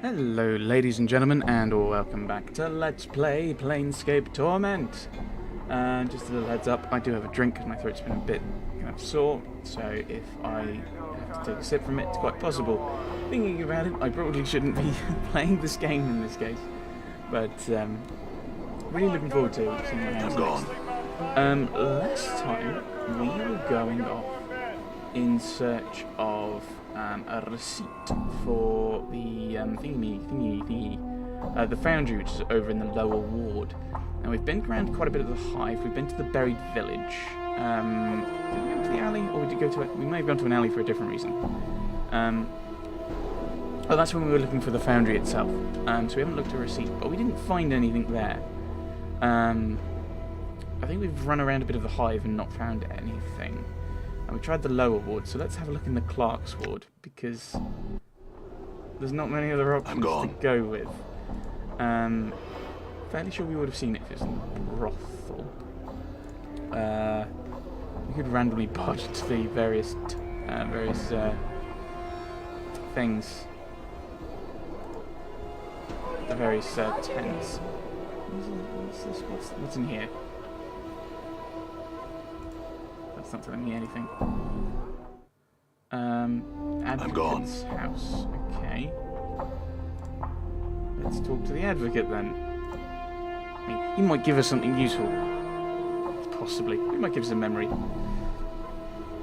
Hello ladies and gentlemen, and welcome back to Let's Play Planescape Torment. Just a little heads up, I do have a drink because my throat's been a bit kind of sore, so if I have to take a sip from it, it's quite possible. Thinking about it, I probably shouldn't be playing this game in this case, but really looking forward to seeing what happens next. Last time we were going off in search of a receipt for the the foundry, which is over in the lower ward. Now we've been around quite a bit of the hive. We've been to the buried village. Did we go to the alley, or did we go to it? We may have gone to an alley for a different reason. Oh, that's when we were looking for the foundry itself. So we haven't looked at a receipt, but we didn't find anything there. I think we've run around a bit of the hive and not found anything. And we tried the lower ward, so let's have a look in the Clerk's ward, because there's not many other options to go with. Fairly sure we would have seen it if it was in the brothel. We could randomly budge to the various things. The various tents. What's in here? That's not telling me anything. Advocate's house. Okay. Let's talk to the advocate then. I mean, he might give us something useful. Possibly. He might give us a memory.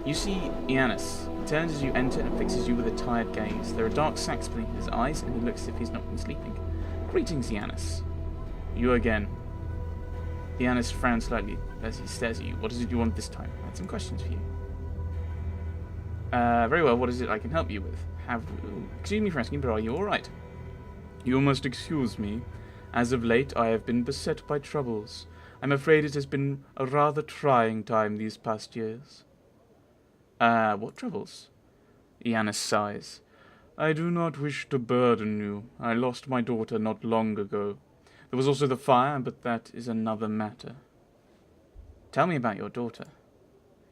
You see Iannis. He turns as you enter and fixes you with a tired gaze. There are dark sacs beneath his eyes, and he looks as if he's not been sleeping. Greetings, Iannis. You again. Iannis frowns slightly as he stares at you. What is it you want this time? I had some questions for you. Very well, what is it I can help you with? Excuse me for asking, but are you alright? You must excuse me. As of late, I have been beset by troubles. I'm afraid it has been a rather trying time these past years. What troubles? Iannis sighs. I do not wish to burden you. I lost my daughter not long ago. There was also the fire, but that is another matter. Tell me about your daughter.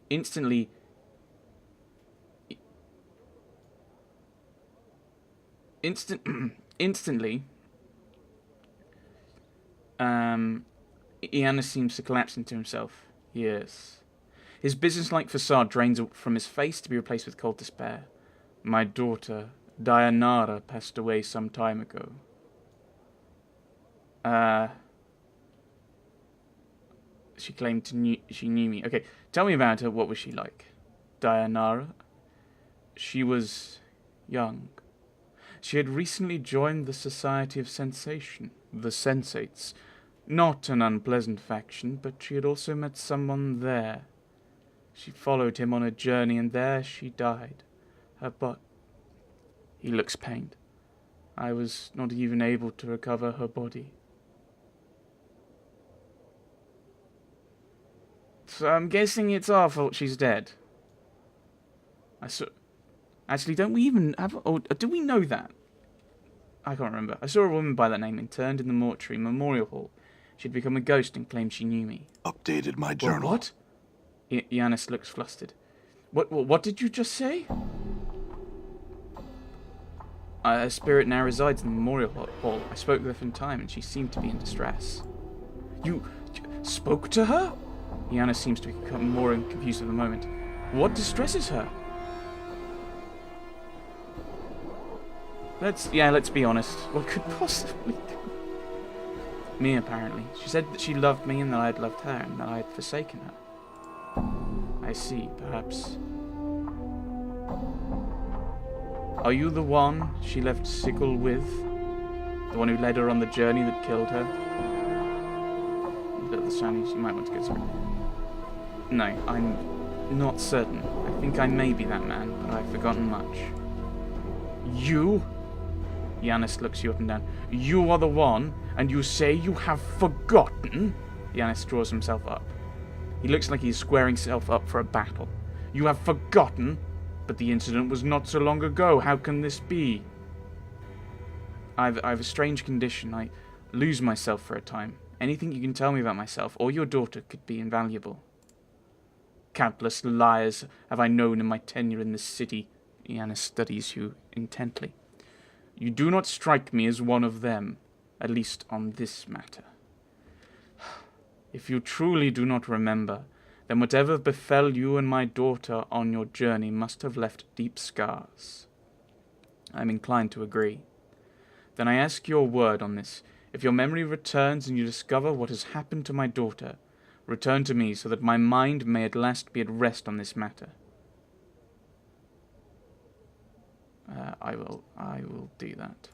Instantly, Iannis seems to collapse into himself. Yes. His businesslike facade drains from his face to be replaced with cold despair. My daughter, Dianara, passed away some time ago. She claimed she knew me. Okay, tell me about her. What was she like? Dianara? She was young. She had recently joined the Society of Sensation, the Sensates. Not an unpleasant faction, but she had also met someone there. She followed him on a journey, and there she died. He looks pained. I was not even able to recover her body. So I'm guessing it's our fault she's dead. Actually, don't we even have... Or do we know that? I can't remember. I saw a woman by that name interned in the mortuary memorial hall. She'd become a ghost and claimed she knew me. Updated my journal. What? Iannis looks flustered. What did you just say? Her spirit now resides in the memorial hall. I spoke with her from time, and she seemed to be in distress. You spoke to her? Iannis seems to become more confused at the moment. What distresses her? Let's be honest. What could possibly do? Me, apparently. She said that she loved me and that I had loved her, and that I had forsaken her. I see, perhaps. Are you the one she left Sickle with? The one who led her on the journey that killed her? You got the sound, you might want to go through. No, I'm not certain. I think I may be that man, but I've forgotten much. You? Iannis looks you up and down. You are the one, and you say you have forgotten? Iannis draws himself up. He looks like he's squaring himself up for a battle. You have forgotten? But the incident was not so long ago. How can this be? I have a strange condition. I lose myself for a time. Anything you can tell me about myself or your daughter could be invaluable. Countless liars have I known in my tenure in this city. Iannis studies you intently. You do not strike me as one of them, at least on this matter. If you truly do not remember, then whatever befell you and my daughter on your journey must have left deep scars. I am inclined to agree. Then I ask your word on this. If your memory returns and you discover what has happened to my daughter, return to me so that my mind may at last be at rest on this matter. I will do that.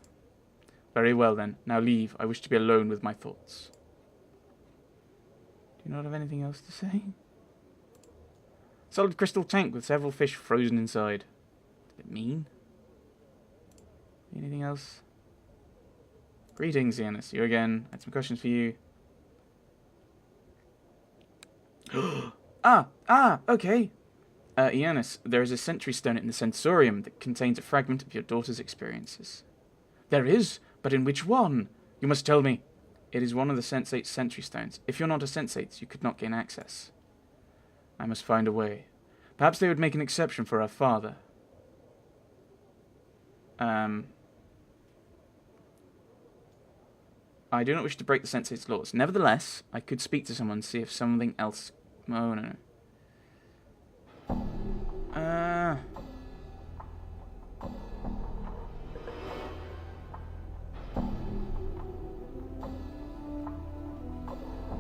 Very well then. Now leave. I wish to be alone with my thoughts. Do you not have anything else to say? Solid crystal tank with several fish frozen inside. Is it mean? Anything else? Greetings, Giannis. You again. I had some questions for you. Okay. Giannis, there is a sentry stone in the sensorium that contains a fragment of your daughter's experiences. There is? But in which one? You must tell me. It is one of the Sensate's sentry stones. If you're not a Sensate, you could not gain access. I must find a way. Perhaps they would make an exception for her father. I do not wish to break the Sensate's laws. Nevertheless, I could speak to someone, see if something else... Oh, no.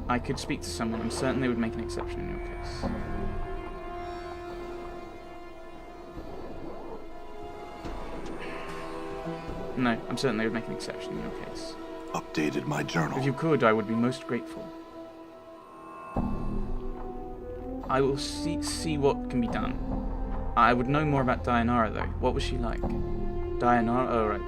I could speak to someone. I'm certain they would make an exception in your case. No, I'm certain they would make an exception in your case. Updated my journal. If you could, I would be most grateful. I will see what can be done. I would know more about Dayanara, though. What was she like? Dayanara? Oh, right.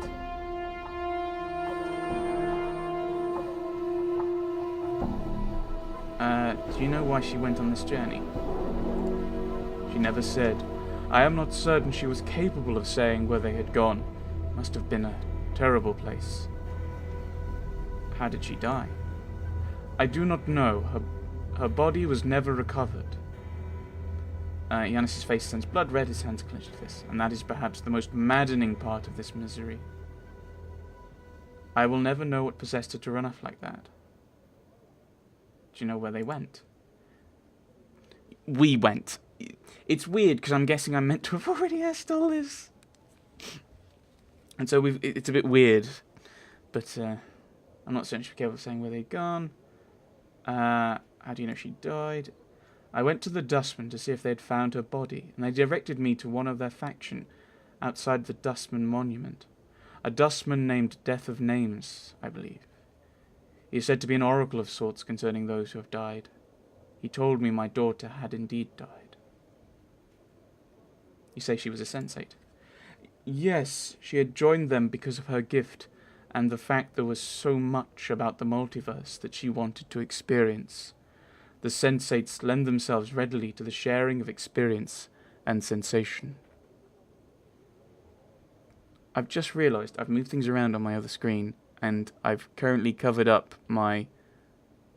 Do you know why she went on this journey? She never said. I am not certain she was capable of saying where they had gone. Must have been a terrible place. How did she die? I do not know. Her body was never recovered. Giannis' face turns blood red, his hands clenched with this, and that is perhaps the most maddening part of this misery. I will never know what possessed her to run off like that. Do you know where they went? We went. It's weird, because I'm guessing I'm meant to have already asked all this. And so it's a bit weird, but I'm not certain she's capable of saying where they'd gone. How do you know she died? I went to the dustmen to see if they'd found her body, and they directed me to one of their faction outside the Dustman Monument. A dustman named Death of Names, I believe. He is said to be an oracle of sorts concerning those who have died. He told me my daughter had indeed died. You say she was a Sensate? Yes, she had joined them because of her gift, and the fact there was so much about the multiverse that she wanted to experience. The Sensates lend themselves readily to the sharing of experience and sensation. I've just realised I've moved things around on my other screen, and I've currently covered up my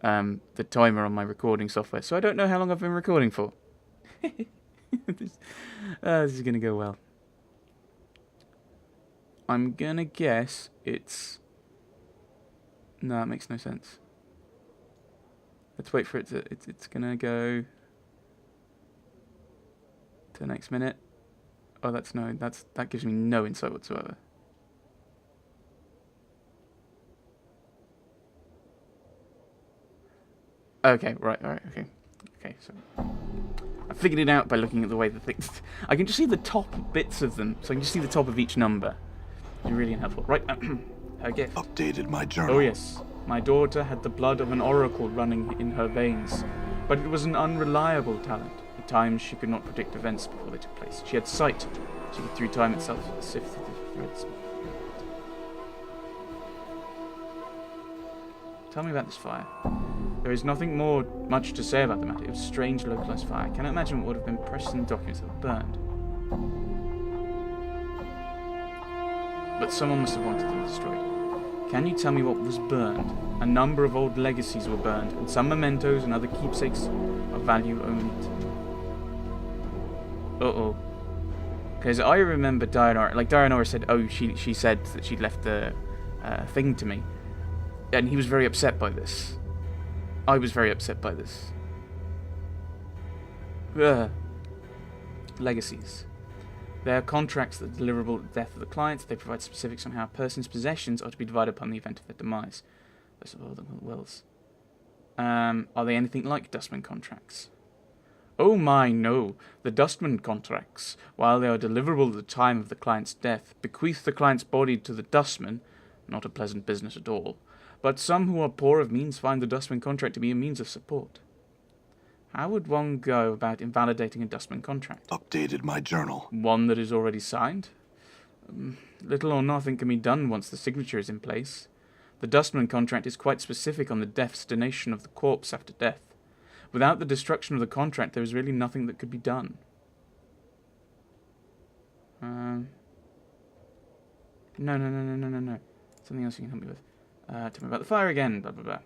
the timer on my recording software, so I don't know how long I've been recording for. This is going to go well. I'm going to guess it's... No, that makes no sense. Let's wait for it to... It's going to go... to the next minute. Oh, that gives me no insight whatsoever. Okay, right, okay. Okay, so... I figured it out by looking at the way the things... I can just see the top bits of them, so I can just see the top of each number. It's really unhelpful. Right, her gift. Updated my journal. Oh yes, my daughter had the blood of an oracle running in her veins, but it was an unreliable talent. At times she could not predict events before they took place. She had sight. She could through time itself sift through the threads. Tell me about this fire. There is nothing much to say about the matter. It was a strange, localized fire. I cannot imagine what would have been precious in the documents that were burned. But someone must have wanted them destroyed. Can you tell me what was burned? A number of old legacies were burned, and some mementos and other keepsakes of value only to... Uh-oh. Because I remember Dianora, like Dianora said, oh, she said that she'd left the thing to me. And he was very upset by this. I was very upset by this. Legacies. They are contracts that are deliverable at the death of the client. They provide specifics on how a person's possessions are to be divided upon the event of their demise. Those are all the wills. Are they anything like Dustman contracts? Oh my, no. The Dustman contracts, while they are deliverable at the time of the client's death, bequeath the client's body to the Dustman. Not a pleasant business at all. But some who are poor of means find the Dustman contract to be a means of support. How would one go about invalidating a Dustman contract? Updated my journal. One that is already signed? Little or nothing can be done once the signature is in place. The Dustman contract is quite specific on the destination of the corpse after death. Without the destruction of the contract, there is really nothing that could be done. No. Something else you can help me with. Tell me about the fire again, blah, blah, blah.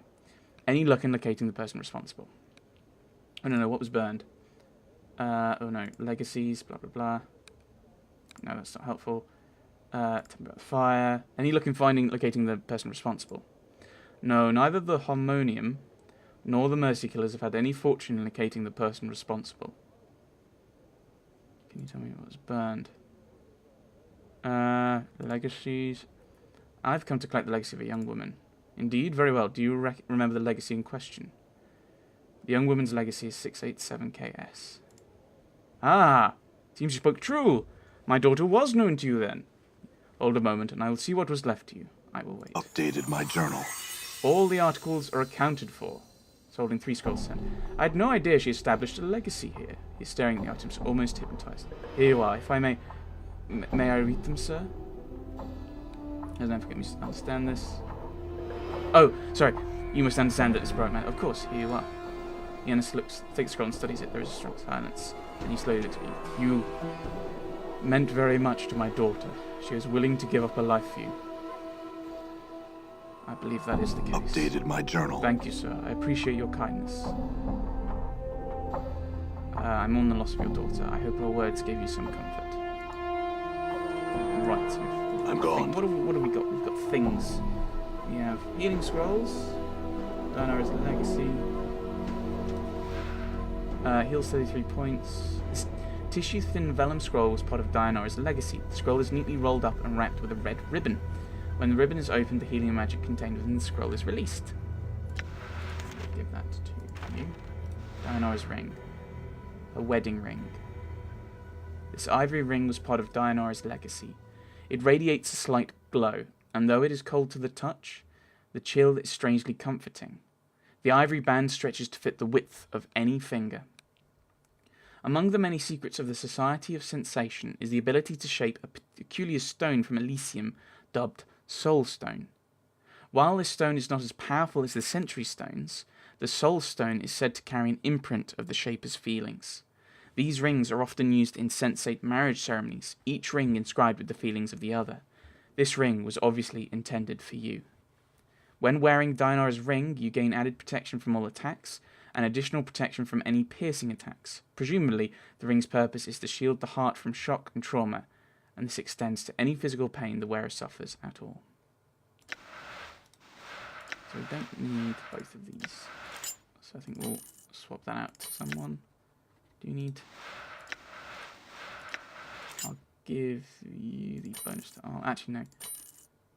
Any luck in locating the person responsible? Oh, no, what was burned? Oh, no, legacies, blah, blah, blah. No, that's not helpful. Tell me about the fire. Any luck in locating the person responsible? No, neither the Harmonium nor the Mercy Killers have had any fortune in locating the person responsible. Can you tell me what was burned? Legacies. I've come to collect the legacy of a young woman. Indeed, very well. Do you remember the legacy in question? The young woman's legacy is 687KS. Ah! Seems you spoke true. My daughter was known to you then. Hold a moment, and I will see what was left to you. I will wait. Updated my journal. All the articles are accounted for. It's holding 3 scrolls sent. I had no idea she established a legacy here. He's staring at the items, almost hypnotized. Here you are. If I may... May I read them, sir? Don't forget me to understand this. Oh, sorry. You must understand that this bright man. Of course, here you are. Yanis takes the scroll and studies it. There is a strong silence. Then he slowly looks at you. You meant very much to my daughter. She was willing to give up her life for you. I believe that is the case. Updated my journal. Thank you, sir. I appreciate your kindness. I mourn the loss of your daughter. I hope her words gave you some comfort. Right. I'm gone. What have we got? We've got things. We have healing scrolls. Dianora's legacy. Heals 33 points. This tissue-thin vellum scroll was part of Dianora's legacy. The scroll is neatly rolled up and wrapped with a red ribbon. When the ribbon is opened, the healing magic contained within the scroll is released. I'll give that to you. Dianora's ring. A wedding ring. This ivory ring was part of Dianora's legacy. It radiates a slight glow, and though it is cold to the touch, the chill is strangely comforting. The ivory band stretches to fit the width of any finger. Among the many secrets of the Society of Sensation is the ability to shape a peculiar stone from Elysium, dubbed Soul Stone. While this stone is not as powerful as the Century Stones, the Soul Stone is said to carry an imprint of the Shaper's feelings. These rings are often used in sensate marriage ceremonies, each ring inscribed with the feelings of the other. This ring was obviously intended for you. When wearing Dianora's ring, you gain added protection from all attacks, and additional protection from any piercing attacks. Presumably, the ring's purpose is to shield the heart from shock and trauma, and this extends to any physical pain the wearer suffers at all. So we don't need both of these. So I think we'll swap that out to someone. Do you need... I'll give you the bonus to... Oh, actually, no.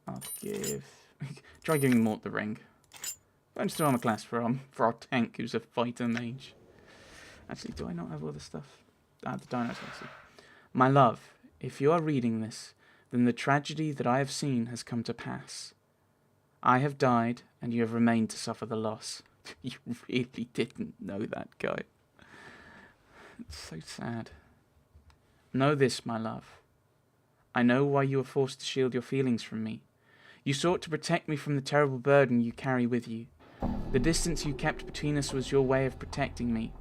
I'll give... Try giving Mort the ring. Bonus to armor class for our tank, who's a fighter mage. Actually, do I not have all the stuff? The dinosaurs. My love, if you are reading this, then the tragedy that I have seen has come to pass. I have died, and you have remained to suffer the loss. You really didn't know that, guy. It's so sad. Know this, my love. I know why you were forced to shield your feelings from me. You sought to protect me from the terrible burden you carry with you. The distance you kept between us was your way of protecting me,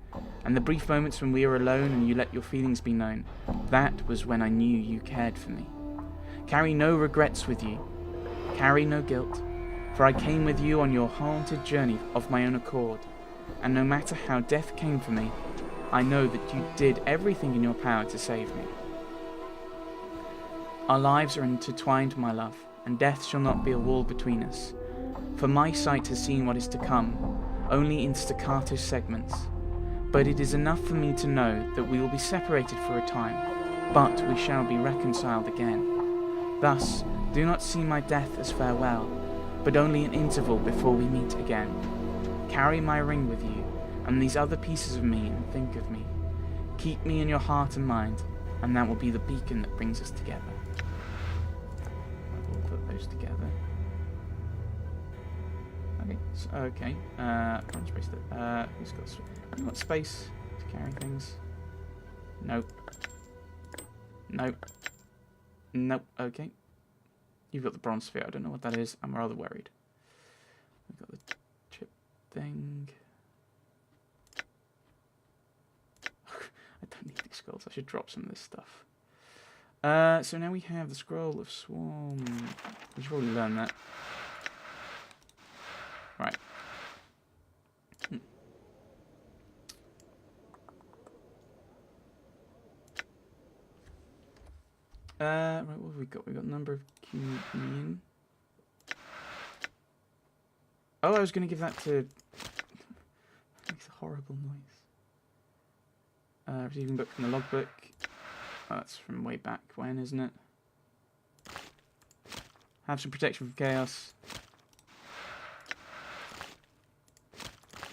and the brief moments when we were alone and you let your feelings be known, that was when I knew you cared for me. Carry no regrets with you. Carry no guilt, for I came with you on your haunted journey of my own accord, and no matter how death came for me, I know that you did everything in your power to save me. Our lives are intertwined, my love, and death shall not be a wall between us. For my sight has seen what is to come, only in staccato segments. But it is enough for me to know that we will be separated for a time, but we shall be reconciled again. Thus, do not see my death as farewell, but only an interval before we meet again. Carry my ring with you, and these other pieces of me, and think of me. Keep me in your heart and mind, and that will be the beacon that brings us together. We'll put those together. Okay, so, okay. Can't space that. Who's got space to carry things? Nope. Nope. Nope. Okay. You've got the bronze sphere. I don't know what that is. I'm rather worried. We've got the chip thing. I don't need these scrolls. I should drop some of this stuff. So now we have the Scroll of Swarm. We should probably learn that. Right. Right, what have we got? We've got number of communion. Oh, I was going to give that to... That makes a horrible noise. Receiving book from the logbook. Oh, that's from way back when, isn't it? Have some protection from chaos.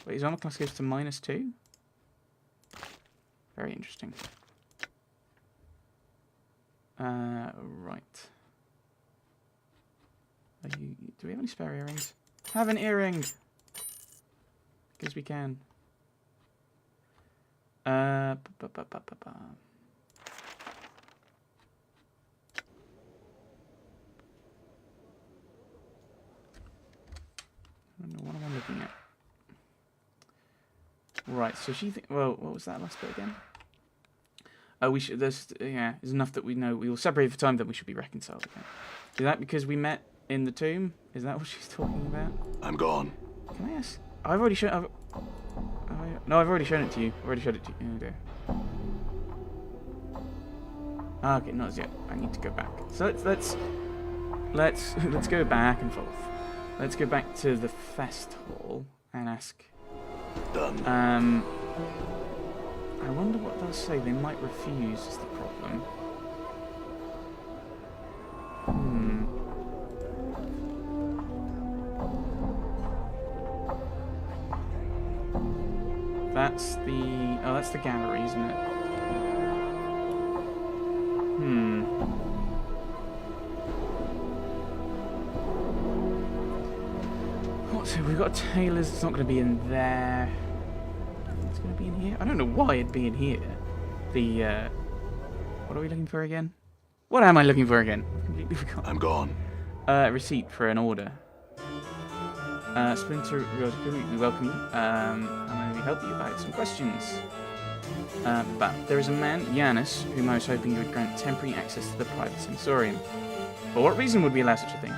Wait, his armor class goes to -2? Very interesting. Right. Do we have any spare earrings? Have an earring! Because we can. I don't know what am I looking at. Right, so she well, what was that last bit again? Oh, we should. There's enough that we know we will separate for time that we should be reconciled again. Is that because we met in the tomb? Is that what she's talking about? I'm gone. Can I ask? I've already shown. No, I've already shown it to you. I've already showed it to you. Oh dear. Ah, okay, not as yet. I need to go back. So let's go back and forth. Let's go back to the fest hall and ask. Done. I wonder what they'll say. They might refuse is the problem. That's the gallery, isn't it? So we've got Taylor's. It's not going to be in there. It's going to be in here. I don't know why it'd be in here. What are we looking for again? What am I looking for again? I've completely forgotten. I'm gone. Receipt for an order. Splinter, we welcome you. How may we help you? I had some questions. But there is a man, Giannis, whom I was hoping you would grant temporary access to the private sensorium. For what reason would we allow such a thing?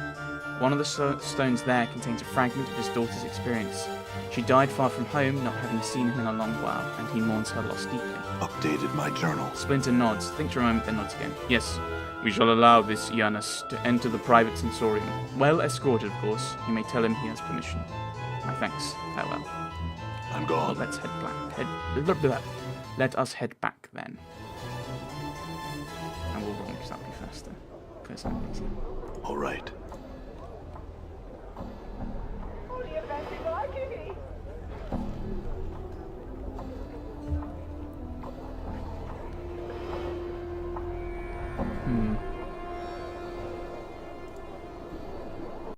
One of the stones there contains a fragment of his daughter's experience. She died far from home, not having seen him in a long while, and he mourns her loss deeply. Updated my journal. Splinter nods, thinks for a moment, then nods again. Yes, we shall allow this Giannis to enter the private sensorium. Well escorted, of course. You may tell him he has permission. My thanks. Farewell. I'm gone. Well, let's head back. Let us head back then. And we'll run because that'll be faster. Because I'm busy. All right.